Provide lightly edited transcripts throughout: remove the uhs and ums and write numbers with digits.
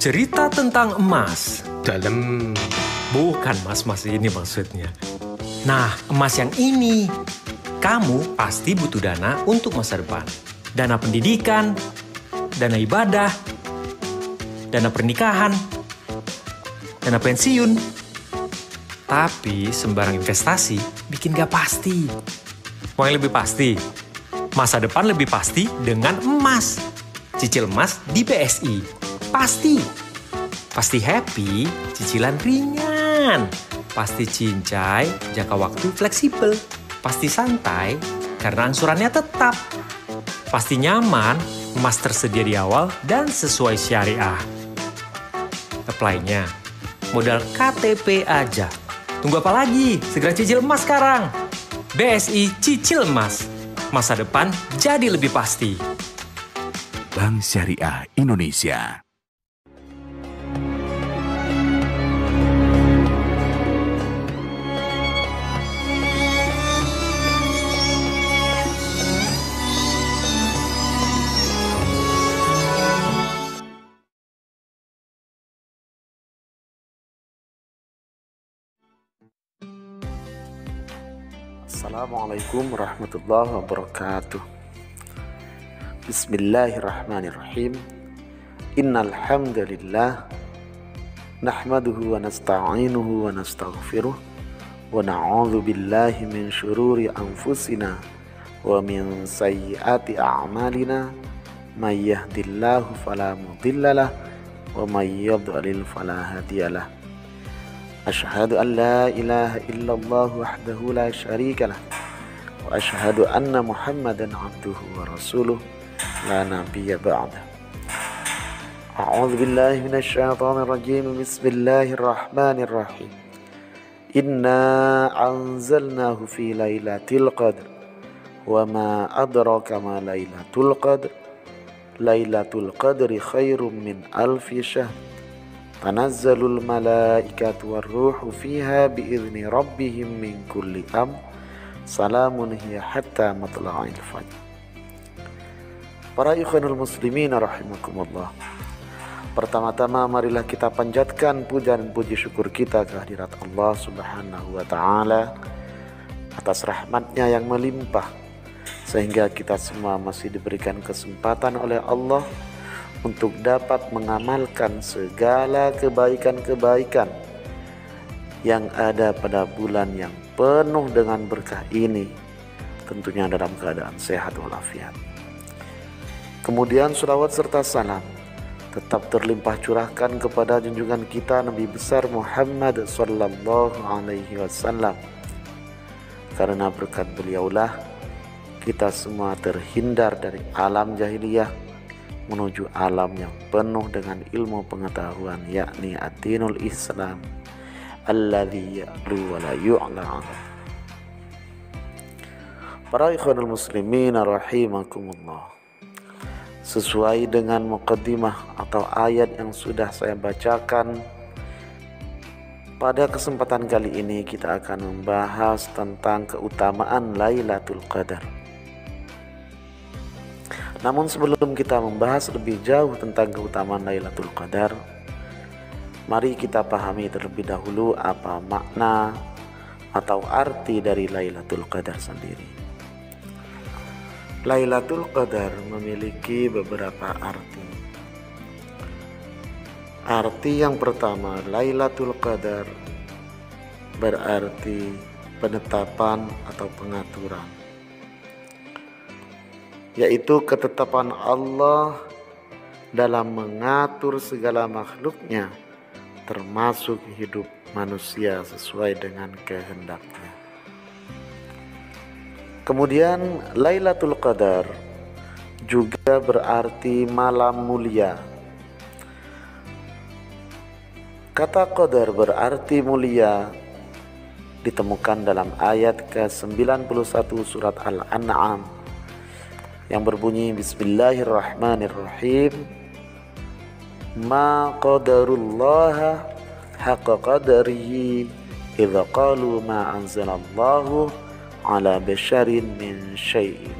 Cerita tentang emas. Dalam. Bukan mas-mas ini maksudnya. Nah, emas yang ini. Kamu pasti butuh dana untuk masa depan. Dana pendidikan, dana ibadah, dana pernikahan, dana pensiun. Tapi sembarang investasi bikin gak pasti. Mau yang lebih pasti? Masa depan lebih pasti dengan emas. Cicil emas di BSI. Pasti. Pasti happy, cicilan ringan. Pasti cincai, jangka waktu fleksibel. Pasti santai, karena angsurannya tetap. Pasti nyaman, emas tersedia di awal dan sesuai syariah. Apply-nya, modal KTP aja. Tunggu apa lagi? Segera cicil emas sekarang. BSI Cicil Emas. Masa depan jadi lebih pasti. Bank Syariah Indonesia. Assalamualaikum warahmatullahi wabarakatuh. Bismillahirrahmanirrahim. Innal hamdalillah nahmaduhu wa nasta'inuhu wa nastaghfiruh wa na'udzu billahi min syururi anfusina wa min sayyiati a'malina may yahdihillahu fala mudhillalah wa may yudlil fala hadiyalah. Asyhadu an la ilaha illallah wahdahu la syarika lah wa asyhadu anna Muhammadan abduhu wa rasuluh la nabiyya ba'da. A'udzu billahi minasy syaithanir rajim. Bismillahirrahmanirrahim. Inna anzalnahu fi lailatul qadr wa ma adraka ma lailatul qadr. Lailatul qadri khairum min alfi syahr. Tanazzalul malaikatu warruhu fiha biizni rabbihim min kulli amr. Salamun hiya hatta matla'il fajr. Para ikhwanul muslimin rahimakumullah. Pertama-tama marilah kita panjatkan puja dan puji syukur kita kehadirat Allah Subhanahu wa taala atas rahmatnya yang melimpah sehingga kita semua masih diberikan kesempatan oleh Allah untuk dapat mengamalkan segala kebaikan-kebaikan yang ada pada bulan yang penuh dengan berkah ini, tentunya dalam keadaan sehat walafiat. Kemudian sholawat serta salam tetap terlimpah curahkan kepada junjungan kita Nabi besar Muhammad sallallahu alaihi wasallam, karena berkat beliaulah kita semua terhindar dari alam jahiliyah menuju alam yang penuh dengan ilmu pengetahuan, yakni ad-dinul Islam alladzi ya'lu wa la yu'la. Para ikhwanul muslimin rahimakumullah, sesuai dengan muqaddimah atau ayat yang sudah saya bacakan, pada kesempatan kali ini kita akan membahas tentang keutamaan Lailatul Qadar. Namun sebelum kita membahas lebih jauh tentang keutamaan Lailatul Qadar, mari kita pahami terlebih dahulu apa makna atau arti dari Lailatul Qadar sendiri. Lailatul Qadar memiliki beberapa arti. Arti yang pertama, Lailatul Qadar berarti penetapan atau pengaturan, yaitu ketetapan Allah dalam mengatur segala makhluknya, termasuk hidup manusia sesuai dengan kehendaknya. Kemudian Lailatul Qadar juga berarti malam mulia. Kata Qadar berarti mulia ditemukan dalam ayat ke-91 surat Al-An'am yang berbunyi Bismillahirrahmanirrahim. Ma qadarullaha haqqa qadarihi idza qalu ma anzalallahu ala basyarin min syai'in.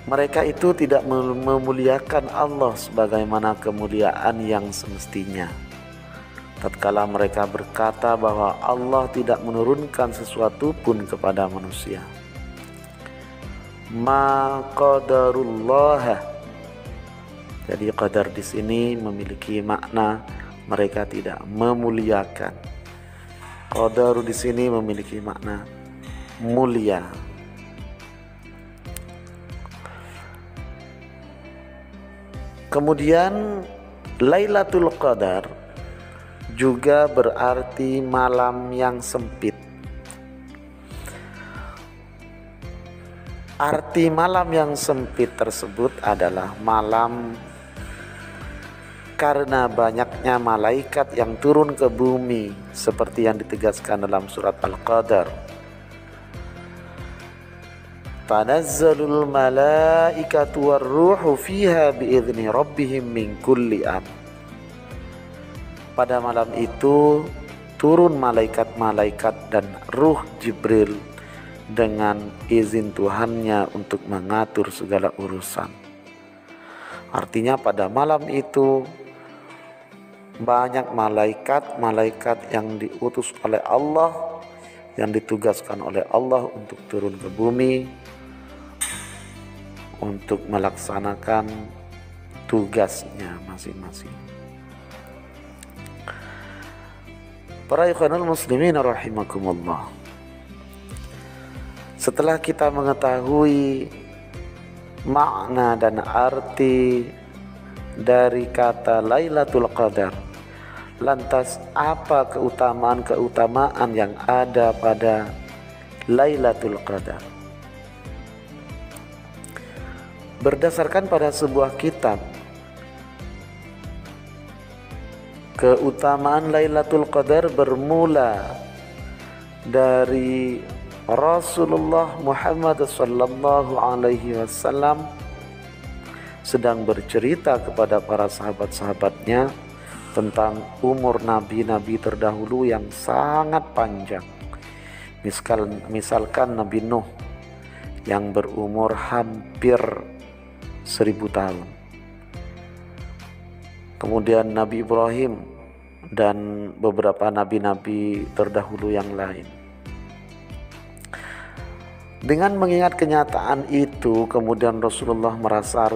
mereka itu tidak memuliakan Allah sebagaimana kemuliaan yang semestinya. Tatkala mereka berkata bahwa Allah tidak menurunkan sesuatu pun kepada manusia. Ma qadarullah. Jadi qadar di sini memiliki makna mereka tidak memuliakan. Qadar di sini memiliki makna mulia. Kemudian Lailatul Qadar juga berarti malam yang sempit. Arti malam yang sempit tersebut adalah malam karena banyaknya malaikat yang turun ke bumi, seperti yang ditegaskan dalam surat Al-Qadar. Tanazzalul malaikatu warruhu fiha biizni rabbihim min kulli amr. Pada malam itu turun malaikat-malaikat dan ruh Jibril dengan izin Tuhannya untuk mengatur segala urusan. Artinya pada malam itu banyak malaikat yang diutus oleh Allah, yang ditugaskan oleh Allah untuk turun ke bumi untuk melaksanakan tugasnya masing-masing. Para ikhwanul muslimin rahimakumullah. Setelah kita mengetahui makna dan arti dari kata Lailatul Qadar, lantas apa keutamaan yang ada pada Lailatul Qadar? Berdasarkan pada sebuah kitab, keutamaan Lailatul Qadar bermula dari Rasulullah Muhammad sallallahu alaihi wasallam sedang bercerita kepada para sahabat-sahabatnya tentang umur nabi-nabi terdahulu yang sangat panjang. Misalkan Nabi Nuh yang berumur hampir 1000 tahun. Kemudian Nabi Ibrahim dan beberapa nabi-nabi terdahulu yang lain. Dengan mengingat kenyataan itu, kemudian Rasulullah merasa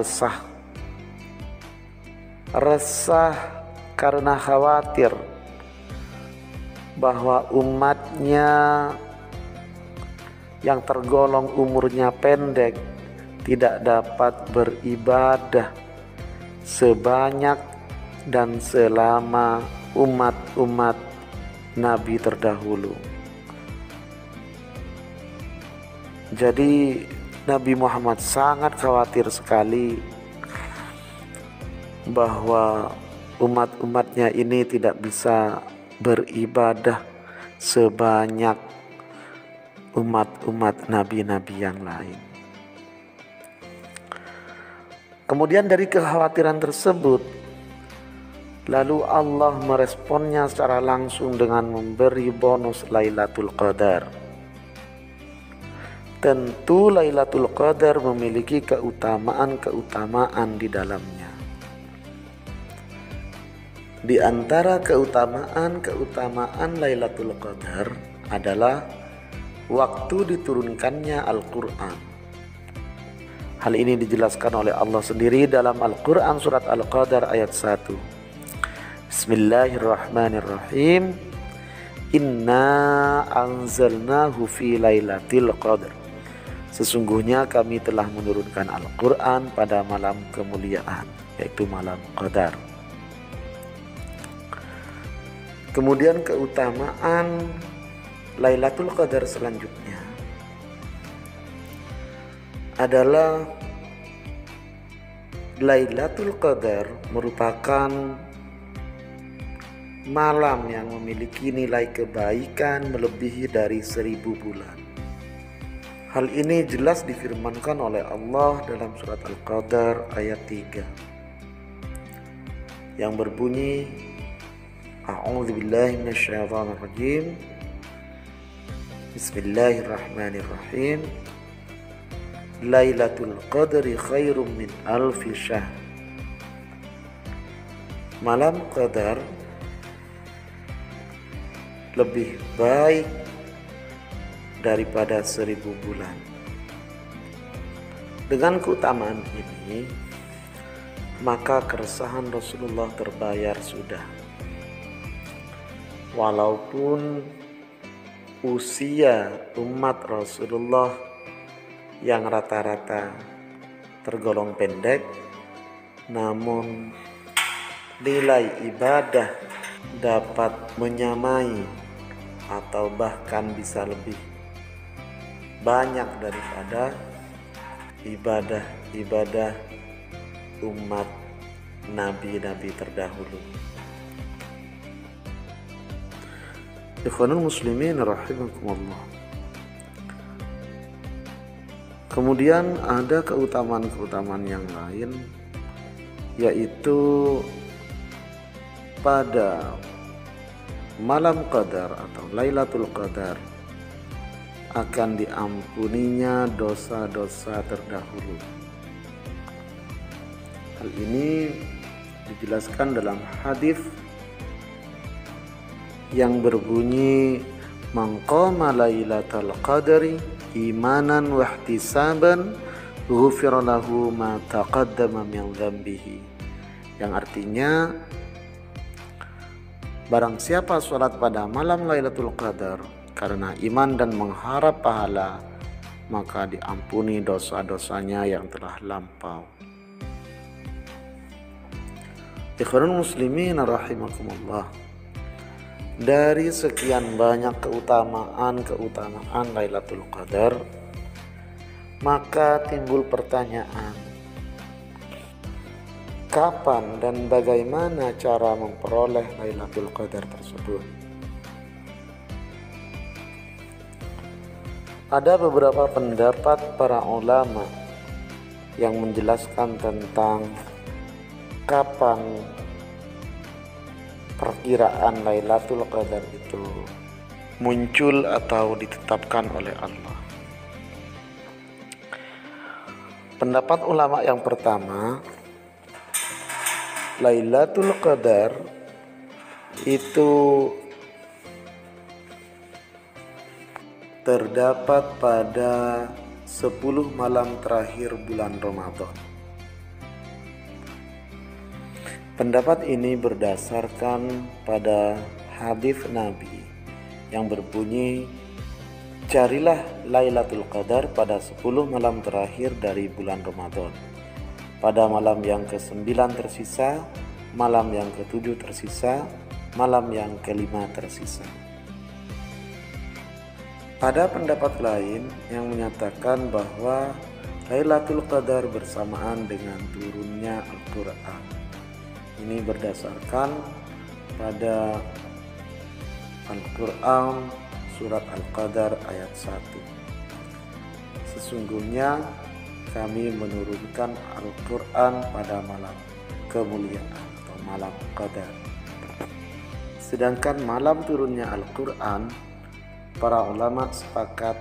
resah karena khawatir bahwa umatnya yang tergolong umurnya pendek tidak dapat beribadah sebanyak dan selama umat-umat Nabi terdahulu. Jadi Nabi Muhammad sangat khawatir sekali bahwa umat-umatnya ini tidak bisa beribadah sebanyak umat-umat nabi-nabi yang lain. Kemudian dari kekhawatiran tersebut, lalu Allah meresponnya secara langsung dengan memberi bonus Lailatul Qadar. Tentu Lailatul Qadar memiliki keutamaan-keutamaan di dalamnya. Di antara keutamaan Lailatul Qadar adalah waktu diturunkannya Al-Quran. Hal ini dijelaskan oleh Allah sendiri dalam Al-Quran surat Al-Qadar ayat 1. Bismillahirrahmanirrahim. Inna anzalnahu fi lailatul qadar. Sesungguhnya kami telah menurunkan Al-Quran pada malam kemuliaan, yaitu malam Qadar. Kemudian keutamaan Lailatul Qadar selanjutnya adalah Lailatul Qadar merupakan malam yang memiliki nilai kebaikan melebihi dari 1000 bulan. Hal ini jelas difirmankan oleh Allah dalam surat Al-Qadar ayat 3 yang berbunyi, A'udzubillahi minasyaitonirrajim. Bismillahirrahmanirrahim. Lailatul Qadri khairum min alfi syahr. Malam Qadar lebih baik daripada 1000 bulan. Dengan keutamaan ini, maka keresahan Rasulullah terbayar sudah. Walaupun usia umat Rasulullah yang rata-rata tergolong pendek, namun nilai ibadah dapat menyamai atau bahkan bisa lebih banyak daripada ibadah-ibadah umat nabi-nabi terdahulu. Ikhwanul muslimin rahimakumullah. Kemudian ada keutamaan-keutamaan yang lain, yaitu pada malam Qadar atau Lailatul Qadar akan diampuninya dosa-dosa terdahulu. Hal ini dijelaskan dalam hadis yang berbunyi, "Man qama Lailatul Qadri imanan wa ihtisaban ghufira lahu ma taqaddama min dhanbihi." Yang artinya, barang siapa sholat pada malam Lailatul Qadar karena iman dan mengharap pahala, maka diampuni dosa-dosanya yang telah lampau. Ikhwanul muslimin rahimakumullah. Dari sekian banyak keutamaan Lailatul Qadar, maka timbul pertanyaan, kapan dan bagaimana cara memperoleh Lailatul Qadar tersebut? Ada beberapa pendapat para ulama yang menjelaskan tentang kapan perkiraan Lailatul Qadar itu muncul atau ditetapkan oleh Allah. Pendapat ulama yang pertama, Lailatul Qadar itu terdapat pada 10 malam terakhir bulan Ramadan. Pendapat ini berdasarkan pada hadis Nabi yang berbunyi, "Carilah Lailatul Qadar pada 10 malam terakhir dari bulan Ramadan. Pada malam yang ke-9 tersisa, malam yang ke-7 tersisa, malam yang ke-5 tersisa." Ada pendapat lain yang menyatakan bahwa Lailatul Qadar bersamaan dengan turunnya Al-Quran. Ini berdasarkan pada Al-Quran surat Al-Qadar ayat 1. "Sesungguhnya kami menurunkan Al-Quran pada malam kemuliaan atau malam Qadar." Sedangkan malam turunnya Al-Quran, para ulama sepakat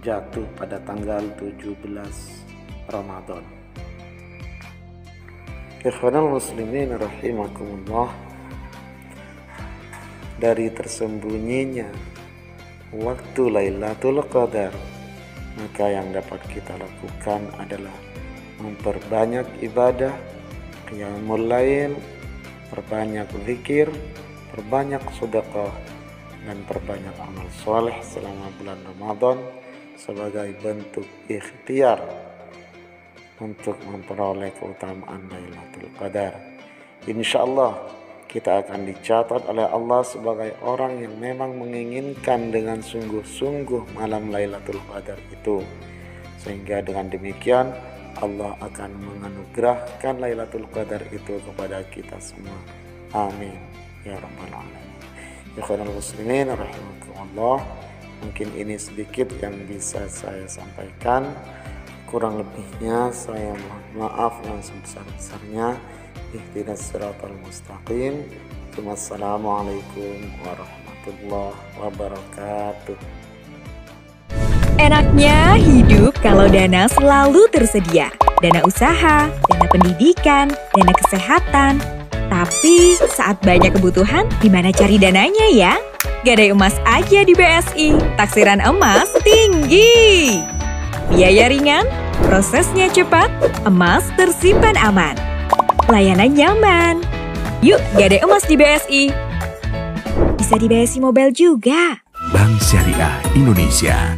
jatuh pada tanggal 17 Ramadan. Ikhwanul muslimin rahimakumullah. Dari tersembunyinya waktu Lailatul Qadar, maka yang dapat kita lakukan adalah memperbanyak ibadah, qiyamul lail, perbanyak zikir, perbanyak sedekah, dan perbanyak amal soleh selama bulan Ramadan sebagai bentuk ikhtiar untuk memperoleh keutamaan Lailatul Qadar. Insyaallah kita akan dicatat oleh Allah sebagai orang yang memang menginginkan dengan sungguh-sungguh malam Lailatul Qadar itu, sehingga dengan demikian Allah akan menganugerahkan Lailatul Qadar itu kepada kita semua. Amin ya rabbal alamin. Ikhwanul muslimin rahimakumullah. Mungkin ini sedikit yang bisa saya sampaikan. Kurang lebihnya saya mohon maaf yang sebesar-besarnya. Ihdinas siratal mustaqim. Wassalamualaikum warahmatullahi wabarakatuh. Enaknya hidup kalau dana selalu tersedia. Dana usaha, dana pendidikan, dana kesehatan. Tapi saat banyak kebutuhan, gimana cari dananya ya? Gadai emas aja di BSI. Taksiran emas tinggi. Biaya ringan, prosesnya cepat, emas tersimpan aman. Layanan nyaman. Yuk gadai emas di BSI. Bisa di BSI Mobile juga. Bank Syariah Indonesia.